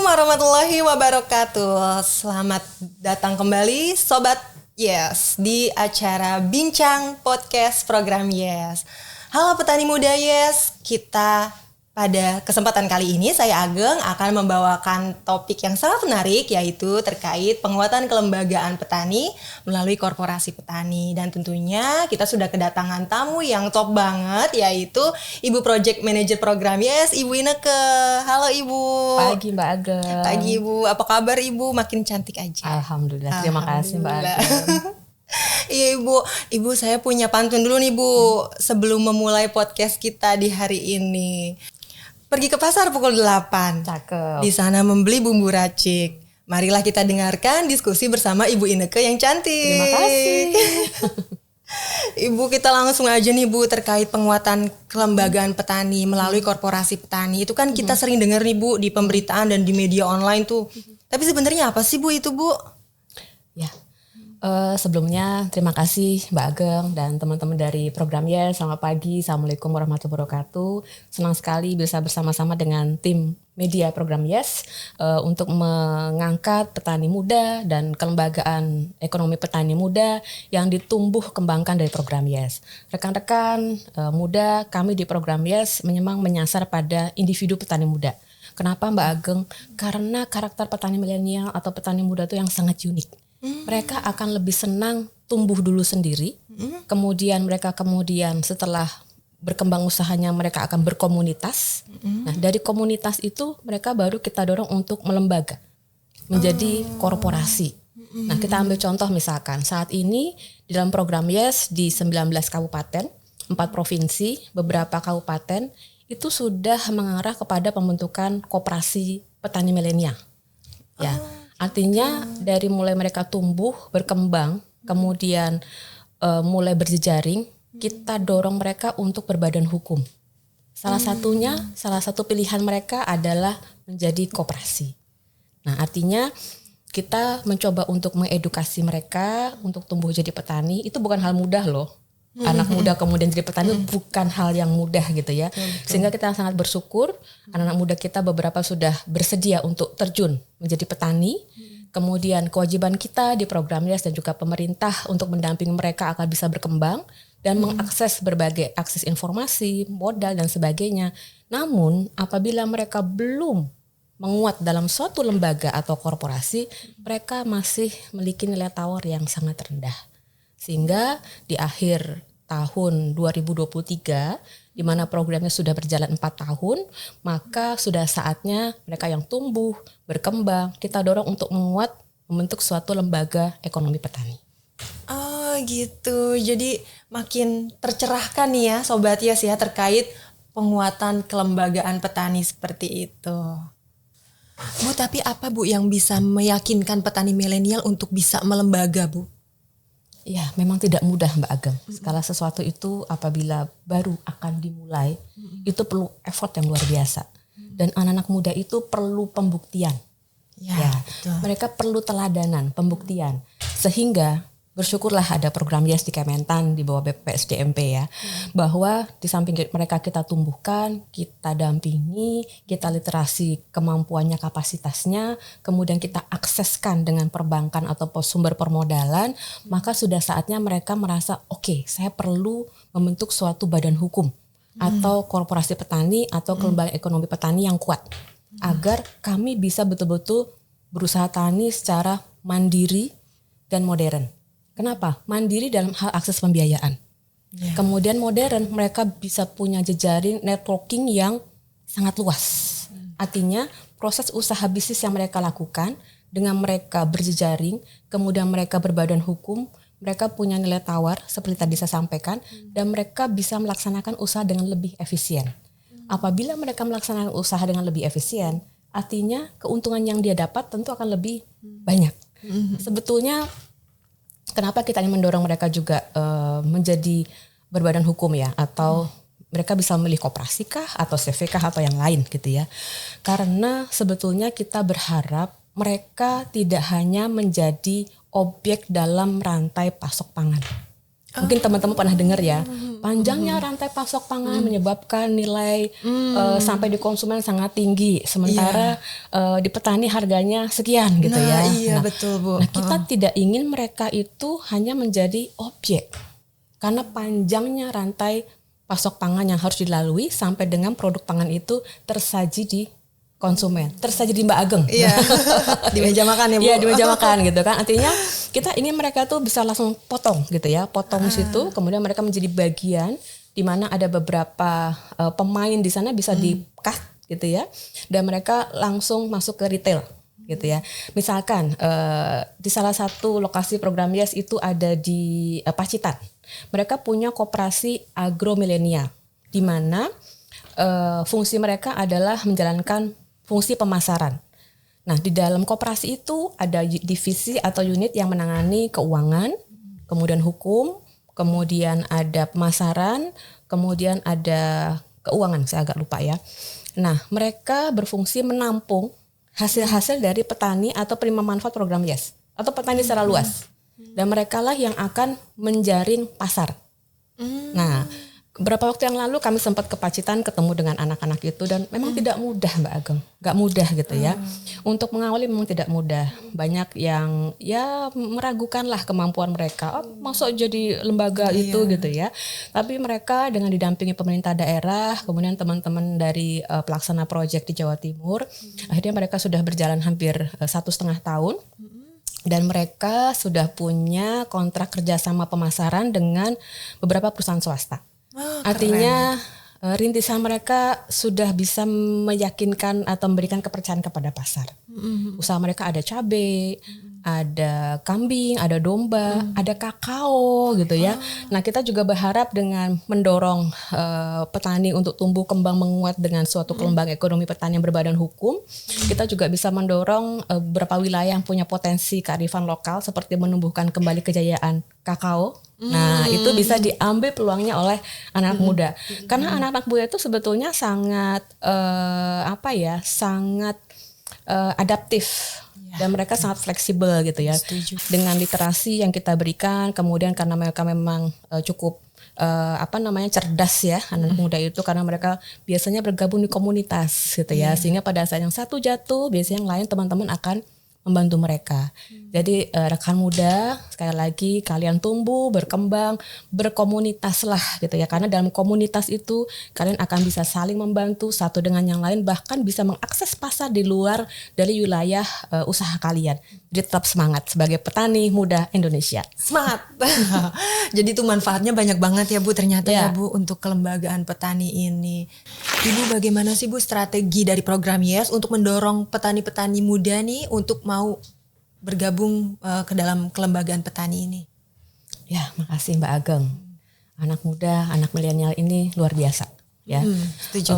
warahmatullahi wabarakatuh. Selamat datang kembali Sobat Yes di acara Bincang Podcast Program Yes. Halo petani muda Yes, kita pada kesempatan kali ini saya Ageng akan membawakan topik yang sangat menarik, yaitu terkait penguatan kelembagaan petani melalui korporasi petani. Dan tentunya kita sudah kedatangan tamu yang top banget, yaitu Ibu Project Manager Program Yes, Ibu Ineke. Halo Ibu. Pagi Mbak Ageng. Pagi Ibu, apa kabar Ibu? Makin cantik aja. Alhamdulillah, terima kasih Mbak Ageng. Iya Ibu saya punya pantun dulu nih Bu, sebelum memulai podcast kita di hari ini. Pergi ke pasar pukul 8. Cakep. Di sana membeli bumbu racik. Marilah kita dengarkan diskusi bersama Ibu Ineke yang cantik. Terima kasih. Ibu, kita langsung aja nih Bu, terkait penguatan kelembagaan petani melalui korporasi petani. Itu kan kita sering dengar nih Bu di pemberitaan dan di media online tuh. Tapi sebenarnya apa sih Bu itu Bu? Ya. Sebelumnya terima kasih Mbak Ageng dan teman-teman dari program Yes. Selamat pagi, Assalamualaikum warahmatullahi wabarakatuh. Senang sekali bisa bersama-sama dengan tim media program Yes untuk mengangkat petani muda dan kelembagaan ekonomi petani muda yang ditumbuh kembangkan dari program Yes. Rekan-rekan muda kami di program Yes memang menyasar pada individu petani muda. Kenapa Mbak Ageng? Karena karakter petani milenial atau petani muda itu yang sangat unik. Mereka akan lebih senang tumbuh dulu sendiri, kemudian setelah berkembang usahanya mereka akan berkomunitas. Nah dari komunitas itu mereka baru kita dorong untuk melembaga, menjadi korporasi. Nah kita ambil contoh misalkan saat ini di dalam program Yes di 19 kabupaten, 4 provinsi, beberapa kabupaten itu sudah mengarah kepada pembentukan koperasi petani milenial. Ya. Artinya dari mulai mereka tumbuh, berkembang, kemudian mulai berjejaring, kita dorong mereka untuk berbadan hukum. Salah satu pilihan mereka adalah menjadi koperasi. Nah artinya kita mencoba untuk mengedukasi mereka untuk tumbuh jadi petani, itu bukan hal mudah loh. Anak muda kemudian jadi petani bukan hal yang mudah gitu ya. Sehingga kita sangat bersyukur anak-anak muda kita beberapa sudah bersedia untuk terjun menjadi petani. Kemudian kewajiban kita di program Yes dan juga pemerintah untuk mendampingi mereka agar bisa berkembang dan mengakses berbagai akses informasi, modal dan sebagainya. Namun apabila mereka belum menguat dalam suatu lembaga atau korporasi, mereka masih memiliki nilai tawar yang sangat rendah. Sehingga di akhir tahun 2023, di mana programnya sudah berjalan 4 tahun, maka sudah saatnya mereka yang tumbuh, berkembang, kita dorong untuk menguat, membentuk suatu lembaga ekonomi petani. Oh gitu, jadi makin tercerahkan nih ya Sobat Yes ya terkait penguatan kelembagaan petani seperti itu. Bu, tapi apa Bu yang bisa meyakinkan petani milenial untuk bisa melembaga Bu? Ya, memang tidak mudah Mbak Ageng. Segala sesuatu itu apabila baru akan dimulai, itu perlu effort yang luar biasa. Dan anak-anak muda itu perlu pembuktian. Ya, mereka perlu teladanan, pembuktian. Sehingga bersyukurlah ada program Yes di Kementan di bawah BPSDMP ya. Bahwa di samping mereka kita tumbuhkan, kita dampingi, kita literasi kemampuannya, kapasitasnya, kemudian kita akseskan dengan perbankan atau sumber permodalan, maka sudah saatnya mereka merasa oke, saya perlu membentuk suatu badan hukum atau korporasi petani atau kelembagaan ekonomi petani yang kuat agar kami bisa betul-betul berusaha tani secara mandiri dan modern. Kenapa? Mandiri dalam hal akses pembiayaan. Kemudian modern, mereka bisa punya jejaring networking yang sangat luas. Artinya proses usaha bisnis yang mereka lakukan dengan mereka berjejaring, kemudian mereka berbadan hukum, mereka punya nilai tawar seperti tadi saya sampaikan, dan mereka bisa melaksanakan usaha dengan lebih efisien. Apabila mereka melaksanakan usaha dengan lebih efisien, artinya keuntungan yang dia dapat tentu akan lebih banyak. Sebetulnya kenapa kita ingin mendorong mereka juga menjadi berbadan hukum ya, atau mereka bisa memilih koperasi kah atau CV kah atau yang lain gitu ya. Karena sebetulnya kita berharap mereka tidak hanya menjadi objek dalam rantai pasok pangan. Mungkin teman-teman pernah dengar ya, panjangnya rantai pasok pangan menyebabkan nilai sampai di konsumen sangat tinggi, sementara di petani harganya sekian gitu ya. Iya betul Bu. Nah kita tidak ingin mereka itu hanya menjadi objek, karena panjangnya rantai pasok pangan yang harus dilalui sampai dengan produk pangan itu tersaji di konsumen, tersaji di Mbak Ageng. Iya. Di meja makan ya Bu. Iya di meja makan gitu kan. Artinya kita ingin mereka tuh bisa langsung potong gitu ya, potong situ, kemudian mereka menjadi bagian di mana ada beberapa pemain di sana bisa di-cut gitu ya, dan mereka langsung masuk ke retail gitu ya. Misalkan di salah satu lokasi program YES itu ada di Pacitan. Mereka punya koperasi agro milenial di mana fungsi mereka adalah menjalankan fungsi pemasaran. Nah, di dalam koperasi itu ada divisi atau unit yang menangani keuangan, kemudian hukum, kemudian ada pemasaran, kemudian ada keuangan, saya agak lupa ya. Nah, mereka berfungsi menampung hasil-hasil dari petani atau penerima manfaat program YES atau petani secara luas. Dan mereka lah yang akan menjaring pasar. Nah, beberapa waktu yang lalu kami sempat ke Pacitan ketemu dengan anak-anak itu dan memang tidak mudah Mbak Ageng, nggak mudah gitu ya. Untuk mengawali memang tidak mudah. Banyak yang ya meragukan lah kemampuan mereka. Masuk jadi lembaga itu gitu ya. Tapi mereka dengan didampingi pemerintah daerah, kemudian teman-teman dari pelaksana proyek di Jawa Timur, akhirnya mereka sudah berjalan hampir 1,5 tahun. Dan mereka sudah punya kontrak kerjasama pemasaran dengan beberapa perusahaan swasta. Artinya rintisan mereka sudah bisa meyakinkan atau memberikan kepercayaan kepada pasar. Usaha mereka ada cabai, ada kambing, ada domba, ada kakao gitu ya. Nah kita juga berharap dengan mendorong petani untuk tumbuh kembang menguat dengan suatu kelembagaan ekonomi petani yang berbadan hukum. Kita juga bisa mendorong beberapa wilayah yang punya potensi kearifan lokal seperti menumbuhkan kembali kejayaan kakao. Nah itu bisa diambil peluangnya oleh anak muda, karena anak-anak muda itu sebetulnya sangat sangat adaptif dan mereka sangat fleksibel gitu ya. Dengan literasi yang kita berikan, kemudian karena mereka memang cukup cerdas ya anak muda itu, karena mereka biasanya bergabung di komunitas gitu ya, sehingga pada saat yang satu jatuh biasanya yang lain teman-teman akan membantu mereka. Jadi rekan muda, sekali lagi kalian tumbuh, berkembang, berkomunitaslah gitu ya. Karena dalam komunitas itu kalian akan bisa saling membantu satu dengan yang lain, bahkan bisa mengakses pasar di luar dari wilayah usaha kalian. Jadi tetap semangat sebagai petani muda Indonesia. Semangat. Jadi itu manfaatnya banyak banget ya Bu ternyata ya Bu untuk kelembagaan petani ini. Ibu bagaimana sih Bu strategi dari program YES untuk mendorong petani-petani muda nih untuk mau bergabung ke dalam kelembagaan petani ini? Ya, makasih Mbak Ageng. Anak muda, anak milenial ini luar biasa ya. Setuju.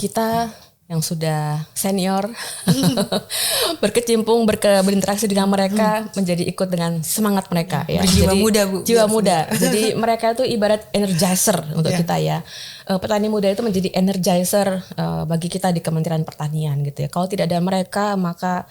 Kita yang sudah senior berkecimpung berinteraksi dengan mereka menjadi ikut dengan semangat mereka ya. Berjiwa jadi, muda Bu. Jiwa muda. Jadi mereka itu ibarat energizer untuk kita ya. Petani muda itu menjadi energizer bagi kita di Kementerian Pertanian gitu ya. Kalau tidak ada mereka maka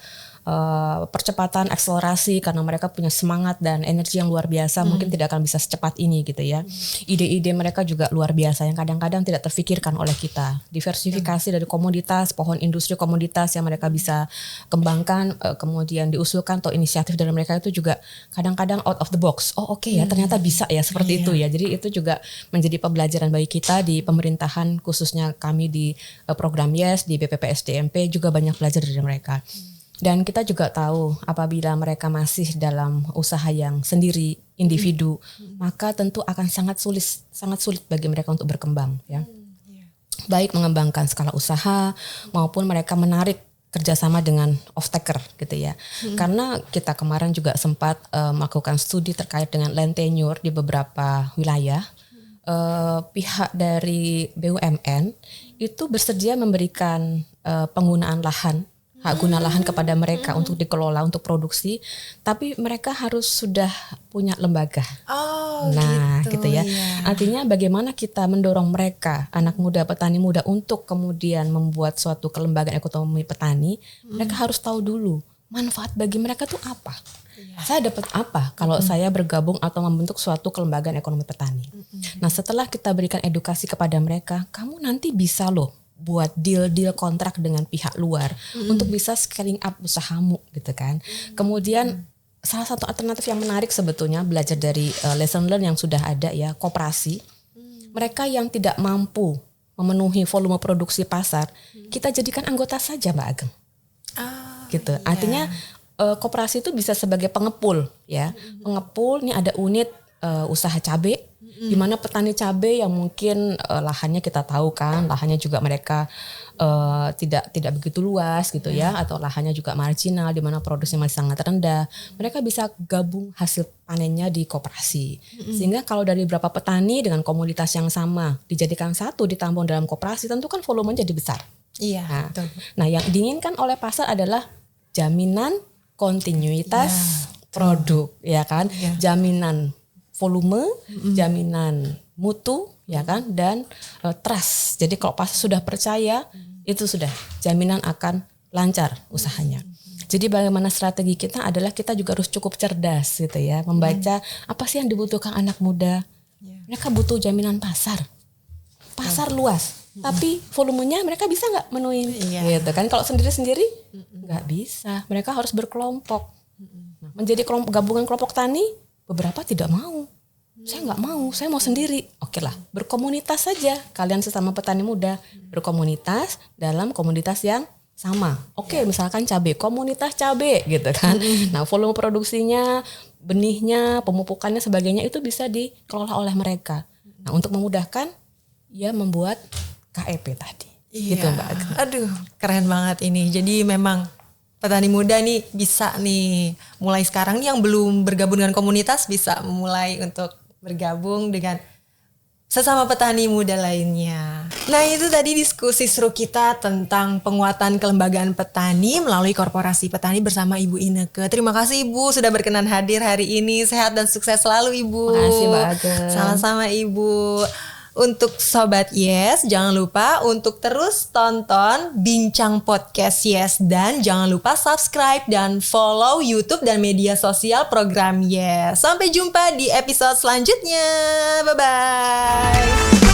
percepatan akselerasi, karena mereka punya semangat dan energi yang luar biasa, mungkin tidak akan bisa secepat ini gitu ya. Ide-ide mereka juga luar biasa yang kadang-kadang tidak terfikirkan oleh kita. Diversifikasi dari komoditas, pohon industri komoditas yang mereka bisa kembangkan, kemudian diusulkan atau inisiatif dari mereka itu juga kadang-kadang out of the box. Oh oke ya, ternyata bisa ya seperti itu ya. Jadi itu juga menjadi pembelajaran bagi kita di pemerintahan, khususnya kami di program YES, di BPPSDMP juga banyak belajar dari mereka. Dan kita juga tahu apabila mereka masih dalam usaha yang sendiri, individu, maka tentu akan sangat sulit bagi mereka untuk berkembang ya. Baik mengembangkan skala usaha maupun mereka menarik kerjasama dengan off-taker gitu ya. Karena kita kemarin juga sempat melakukan studi terkait dengan land tenure di beberapa wilayah. Pihak dari BUMN itu bersedia memberikan penggunaan lahan, hak guna lahan kepada mereka untuk dikelola untuk produksi, tapi mereka harus sudah punya lembaga. Gitu ya. Artinya bagaimana kita mendorong mereka, anak muda, petani muda, untuk kemudian membuat suatu kelembagaan ekonomi petani, mereka harus tahu dulu manfaat bagi mereka tuh apa? Saya dapat apa kalau saya bergabung atau membentuk suatu kelembagaan ekonomi petani? Nah, setelah kita berikan edukasi kepada mereka, kamu nanti bisa loh buat deal-deal kontrak dengan pihak luar untuk bisa scaling up usahamu gitu kan. Kemudian salah satu alternatif yang menarik sebetulnya belajar dari lesson learn yang sudah ada ya, koperasi. Mereka yang tidak mampu memenuhi volume produksi pasar, kita jadikan anggota saja Mbak Ageng. Gitu. Artinya koperasi itu bisa sebagai pengepul ya. Pengepul ini ada unit usaha cabai di mana petani cabai yang mungkin lahannya kita tahu kan, lahannya juga mereka tidak begitu luas gitu ya, atau lahannya juga marginal di mana produksinya masih sangat rendah. Mereka bisa gabung hasil panennya di koperasi. Sehingga kalau dari beberapa petani dengan komoditas yang sama dijadikan satu ditampung dalam koperasi, tentu kan volumenya jadi besar. Iya. Nah, yang diinginkan oleh pasar adalah jaminan kontinuitas produk, ya kan? Jaminan volume, jaminan mutu, ya kan? Dan trust. Jadi kalau pasar sudah percaya, itu sudah jaminan akan lancar usahanya. Jadi bagaimana strategi kita adalah kita juga harus cukup cerdas gitu ya, membaca apa sih yang dibutuhkan anak muda. Mereka butuh jaminan pasar luas. Tapi volumenya mereka bisa nggak menuhin, gitu kan? Kalau sendiri-sendiri nggak bisa. Mereka harus berkelompok. Nah, menjadi gabungan kelompok tani, beberapa tidak mau. Saya nggak mau, saya mau sendiri. Oke lah, berkomunitas saja. Kalian sesama petani muda berkomunitas dalam komunitas yang sama. Oke, misalkan cabai, komunitas cabai, gitu kan? Nah, volume produksinya, benihnya, pemupukannya, sebagainya itu bisa dikelola oleh mereka. Nah, untuk memudahkan, ya membuat KEP tadi. Gitu Mbak Ageng. Aduh, keren banget ini. Jadi memang petani muda nih bisa nih mulai sekarang nih yang belum bergabung dengan komunitas bisa mulai untuk bergabung dengan sesama petani muda lainnya. Nah, itu tadi diskusi seru kita tentang penguatan kelembagaan petani melalui Korporasi Petani bersama Ibu Inneke. Terima kasih Ibu sudah berkenan hadir hari ini. Sehat dan sukses selalu Ibu. Terima kasih Mbak Ageng. Sama-sama Ibu. Untuk Sobat Yes, jangan lupa untuk terus tonton Bincang Podcast Yes. Dan jangan lupa subscribe dan follow YouTube dan media sosial program Yes. Sampai jumpa di episode selanjutnya. Bye-bye.